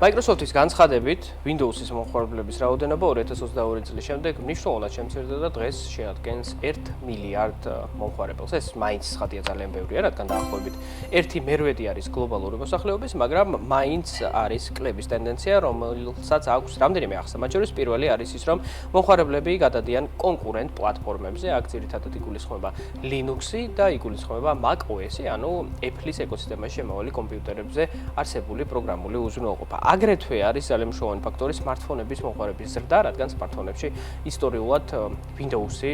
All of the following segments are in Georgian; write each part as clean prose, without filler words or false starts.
Microsoft-ის განცხადებით, Windows-ის მომხმარებლების რაოდენობა 2022 წლის შემდეგ მნიშვნელოვნად შემცირდა და დღეს შეადგენს 1 მილიარდ მომხმარებელს. ეს მაინც ხადია ძალიან ბევრია, რადგან დაახლოებით 1/8 არის გლობალური მოსახლეობის, მაგრამ მაინც არის კლების ტენდენცია, რომელსაც აქვს რამდენიმე ახსნა. მათ შორის პირველი არის ის, რომ მომხმარებლები გადადიან კონკურენტ პლატფორმებზე, აქ ძირითადად იგულისხმება Linux-ი და იგულისხმება Mac OS-ი, ანუ Apple-ის ეკოსისტემაში შემავალი კომპიუტერებზე არსებული პროგრამული უზრუნველყოფა. აგრეთვე არის ძალიან მნიშვნელოვანი ფაქტორი smartphone-ების მომხმარების ზრდა, რადგან smartphone-ებში ისტორიულად Windows-ი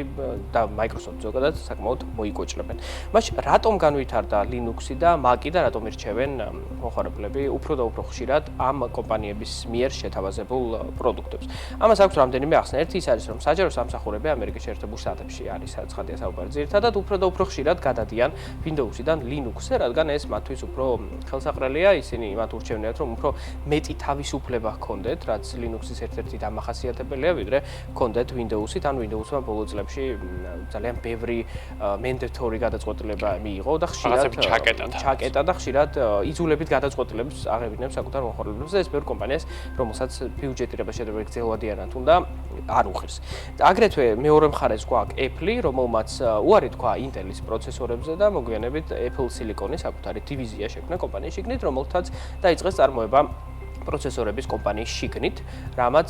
და Microsoft ზოგადად საკმაოდ მოიკოჭლებენ. მაშინ რატომ განვითარდა Linux-ი და Mac-ი და რატომ ირჩევენ მომხმარებლები უფრო და უფრო ხშირად ამ კომპანიების მიერ შეთავაზებულ პროდუქტებს? ამას აქვს რამდენიმე ახსნა. ერთი ის არის, რომ საჯარო სამსახურები ამერიკის შეერთებულ შტატებში არის, სადაც ხადია საუბარი. ძირითადად უფრო და უფრო ხშირად გადადიან Windows-იდან Linux-ზე, რადგან ეს მათთვის უფრო ხელსაყრელია, ისინი მათ ურჩევნიათ, რომ უფრო მეტი თავისუფლება ჰქონდეთ, რაც Linux-ის ერთ-ერთი დამახასიათებელია, ვიდრე ჰქონდეთ Windows-ით, ან Windows-მა ბოლო წლებში ძალიან ბევრი mandatory გადაწყვეტილება მიიღო და ხშირად ჩაკეტა და ხშირად იძულებით გადაწყვეტილებას აღებინებს საკუთარ მომხმარებლებს და ეს ბევრ კომპანიას, რომელსაც ბიუჯეტირება შედება გრძელვადიანად უნდა არ უხერს. აგრეთვე მეორე მხარეს გვაქვს Apple, რომელმაც უარი თქვა Intel-ის პროცესორებზე და მოგვიანებით Apple Silicon-ის საკუთარი დივიზია შექმნა კომპანიის შიგნით, რომელთაც დაიწყეს წარმოება პროცესორების კომპანიის შიგნით, რამაც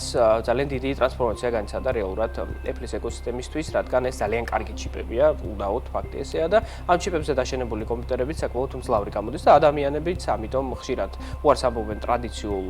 ძალიან დიდი ტრანსფორმაცია განიცადა რეალურად Apple-ის ეკოსისტემისთვის, რადგან ეს ძალიან კარგი ჩიპებია, უდაოდ ფაქტი ესეა და ამ ჩიპებზე დაშენებული კომპიუტერებიც საკმაოდ მძლავრი გამოდის და ადამიანებიც ამიტომ ხშირად უარს ამბობენ ტრადიციულ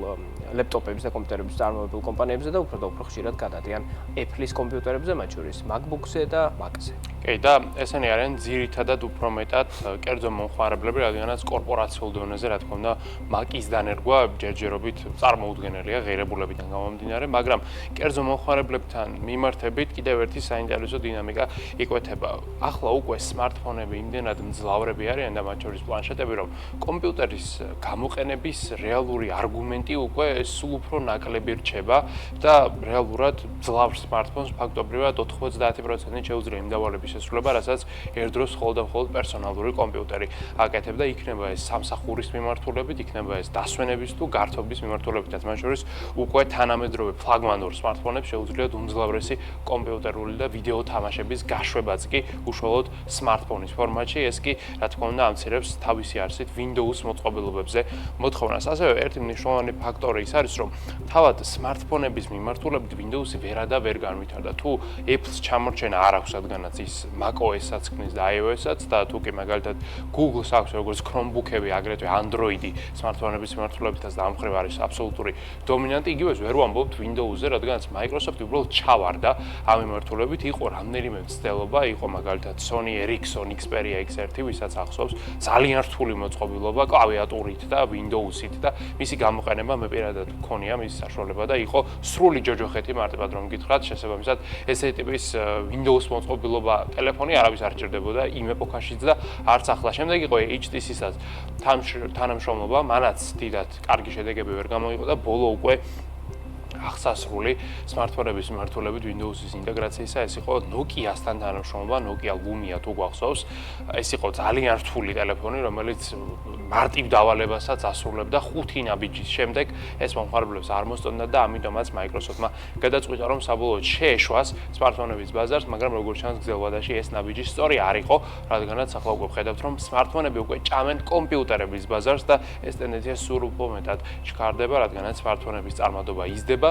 ლეპტოპების და კომპიუტერების წარმოებულ კომპანიებზე და უფრო ხშირად გადადიან Apple-ის კომპიუტერებზე, მათ შორის MacBook-ზე და Mac-ზე. კი, და ესენი არიან ძირითადად უფრო მეტად კერძო მომხმარებლები, რადგანაც კორპორაციულ დონეზე, რა თქმა უნდა, Mac-ის დანერგვა ჯერჯერობით წარმოუდგენელია ღირებულებიდან გამომდინარე, მაგრამ კერძო მომხმარებლებთან მიმართებით კიდევ ერთი საინტერესო დინამიკა იკვეთება. ახლა უკვე smartphone-ები იმდენად მძლავრები არიან და მათ შორის პლანშეტები, რომ კომპიუტერის გამოყენების რეალური არგუმენტი უკვე სულ უფრო ნაკლები რჩება და რეალურად მძლავრ smartphones ფაქტობრივად 90% შეუძლია იმ დავალების შესრულება, რასაც ერთდროს მხოლოდ პერსონალური კომპიუტერი აკეთებდა, იქნება ეს სამსახურის მიმართულებით, იქნება ეს დასვენების თუ გართობის მიმართულებითაც, მათ შორის უკვე თანამედროვე ფლაგმანურ smartphone-ებს შეუძლიათ უმძლავრესი კომპიუტერული და ვიდეო თამაშების გაშვებაც კი უშუალოდ smartphone-ის ფორმატში, ეს კი რა თქმა უნდა ამცირებს თავისი არსით Windows მოწყობილობებზე მოთხოვნას. ასევე ერთი მნიშვნელოვანი ფაქტორი ის არის, რომ თავად smartphone-ების მიმართულებით Windows-ი ვერადა ვერ განვითარდა. თუ Apple-ს ჩამორჩენა არ აქვს, რადგანაც ის Mac OS-საც ქმნის და iOS-საც და თუ კი მაგალითად Google-ს აქვს როგორც Chromebook-ები, აგრეთვე Android-ი smartphone-ების მიმართულებითაც და ამ მხრივ არის აბსოლუტური დომინანტი, იგივეს ვერ ვამბობთ Windows-ზე, რადგანაც Microsoft უბრალოდ ჩავარდა ამ მიმართულებით, იყო რამდენიმე მცდელობა, იყო მაგალითად Sony Ericsson Xperia X1, ვისაც ახსოვს, ძალიან რთული მოწყობილობა კლავიატურით და Windows-ით და მისი გამოყენება მე პირადად მქონია მის საშუალება და იყო სრული ჯოჯოხეთი მარტივად რომ გითხრათ, შესაბამისად ესეთი ტიპის Windows მოწყობილობა ტელეფონი არავის არ ჭირდებოდა იმ ეპოქაშიც და არც ახლა. შემდეგ იყო HTC-საც თანამშრომლობა, მანაც დიდად კარგი შედეგები ვერ გამოიღო და ბოლო უკვე ახსასრული smartphone-ების მიმართულებით Windows-ის ინტეგრაციისა, ეს იყო Nokia-სთან თანამშრომლობა, Nokia Lumia თუ გვახსოვს. ეს იყო ძალიან რთული ტელეფონი, რომელიც მარტივ დავალებასაც ასრულებდა 5 ნაბიჯის შემდეგ ეს მომხმარებლებს არ მოსწონდა და ამიტომაც Microsoft-მა გადაწყვიტა, რომ საბოლოოდ შეეშვას smartphone-ების ბაზარს, მაგრამ როგორც ჩანს გრძელვადაში ეს ნაბიჯი სწორი არ იყო, რადგანაც ახლა უკვე ხედავთ, რომ smartphone-ები უკვე ჭამენ კომპიუტერების ბაზარს და ეს ტენდენცია სულ უფრო მეტად ჩქარდება, რადგანაც smartphone-ების წარმატება იზრდება,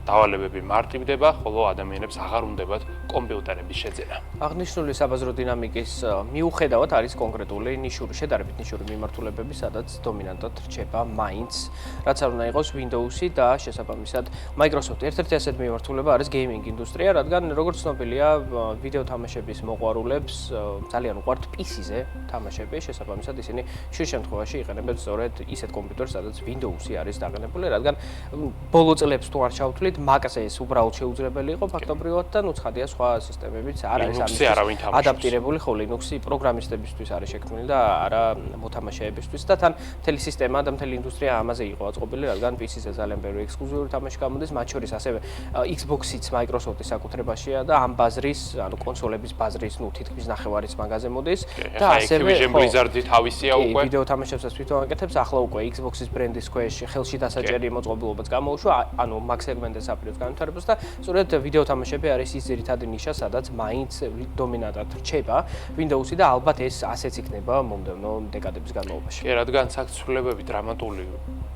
დავალებები მარტივდება, ხოლო ადამიანებს აღარ უნდებათ კომპიუტერების შეძენა. აღნიშნული საბაზრო დინამიკის მიუხედავად არის კონკრეტული შედარებით ნიშური მიმართულებები, სადაც დომინანტად რჩება მაინც, რაც არ უნდა იყოს Windows-ი და შესაბამისად Microsoft. ერთ-ერთი ასეთი მიმართულება არის gaming ინდუსტრია, რადგან როგორც ცნობილია, ვიდეო თამაშების მოყვარულებს ძალიან უყვართ PC-ზე თამაშები, შესაბამისად ისინი ხშირ შემთხვევაში იყენებენ სწორედ ისეთ კომპიუტერს, სადაც Windows-ი არის დაყენებული, რადგან ბოლო წლებს თუ არ ჩავთვლით, მოგვიანებით Mac-ზე ეს უბრალოდ შეუძლებელი იყო ფაქტობრივად და ნუ ცხადია სხვა სისტემებიც არ არის Linux-ზე არავინ თამაშობს. ადაპტირებული, ხო, Linux-ი პროგრამისტებისთვის არის შექმნილი და არა მოთამაშეებისთვის და თან მთელი სისტემა და მთელი ინდუსტრია ამაზე იყო აწყობილი, რადგან PC-ზე ძალიან ბევრი ექსკლუზიური თამაში გამოდის, მათ შორის ასევე Xbox-იც Microsoft-ის საკუთრებაშია და ამ ბაზრის, ანუ კონსოლების ბაზრის, ნუ თითქმის ნახევარიც მაგაზე მოდის და ასევე Blizzard-ი თავისია უკვე ვიდეო თამაშებსაც თვითონ აკეთებს, ახლა უკვე Xbox-ის ბრენდის ქვეშ ხელში დასაჭერი მოწყობილობაც გამოუშვა, ანუ Mac სეგმენტზე აპრიორს განვითარებას და სწორედ ვიდეო თამაშები არის ის ძირითადი ნიშა, სადაც მაინც დომინანტად რჩება Windows-ი და ალბათ ეს ასეც იქნება მომდევნო დეკადების განმავლობაში. კი, რადგან საქცილებები დრამატული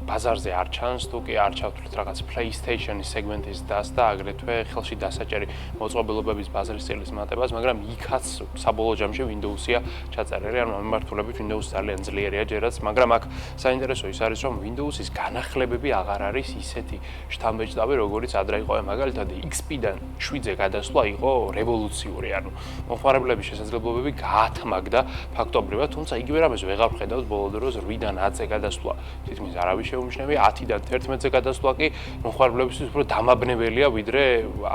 ბაზარზე არ ჩანს, თუ კი არ ჩავთვლით რაღაც PlayStation-ის სეგმენტის დას და აგრეთვე ხელში დასაჭერი მოწყობილობების ბაზრის წილის მატებას, მაგრამ იქაც საბოლოო ჯამში Windows-ია ჩაწერილი, ანუ მიმართულებით Windows ძალიან ძლიერია ჯერაც, მაგრამ აქ საინტერესო ის არის, რომ Windows-ის განახლებები აღარ არის ისეთი შთამბეჭდავი, როგორიც ადრე იყო, მაგალითად XP-დან 7-ზე გადასვლა იყო რევოლუციური, ანუ მომხმარებლების შესაძლებლობები გაათმაგდა ფაქტობრივად, თუმცა იგივე რამეს ვეღარ ვხედავთ ბოლო დროს 8-დან 10-ზე გადასვლა. თითქმის არავის შეუმჩნევია, 10-დან 11-ზე გადასვლა კი მომხმარებლებისთვის უფრო დამაბნეველია ვიდრე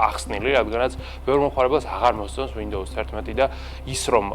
ახსნილი, რადგანაც ბევრ მომხმარებელს აღარ მოსწონს Windows 11 და ის რომ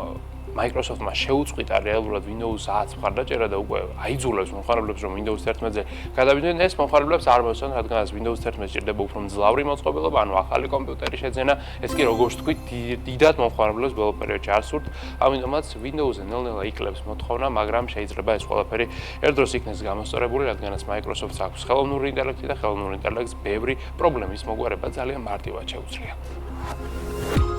Microsoft-მა შეუწყვიტა რეალურად Windows 10 მხარდაჭერა და უკვე აიძულებს მომხმარებლებს რომ Windows 11-ზე გადავიდნენ, ეს მომხმარებლებს არ მოსწონს, რადგანაც Windows 11 ჭირდება უფრო მძლავრი მოწყობილობა, ანუ ახალი კომპიუტერი შეძენა, ეს კი როგორც ვთქვით, დიდად მომხმარებლებს ბოლო პერიოდში არ სურთ, ამიტომაც Windows-ზე ნელ-ნელა იკლებს მოთხოვნა, მაგრამ შეიძლება ეს ყველაფერი ერთდროს იქნეს გამოსწორებული, რადგანაც Microsoft-ს აქვს ხელოვნური ინტელექტი და ხელოვნური ინტელექტს ბევრი პრობლემის მოგვარება ძალიან მარტივად შეუძლია.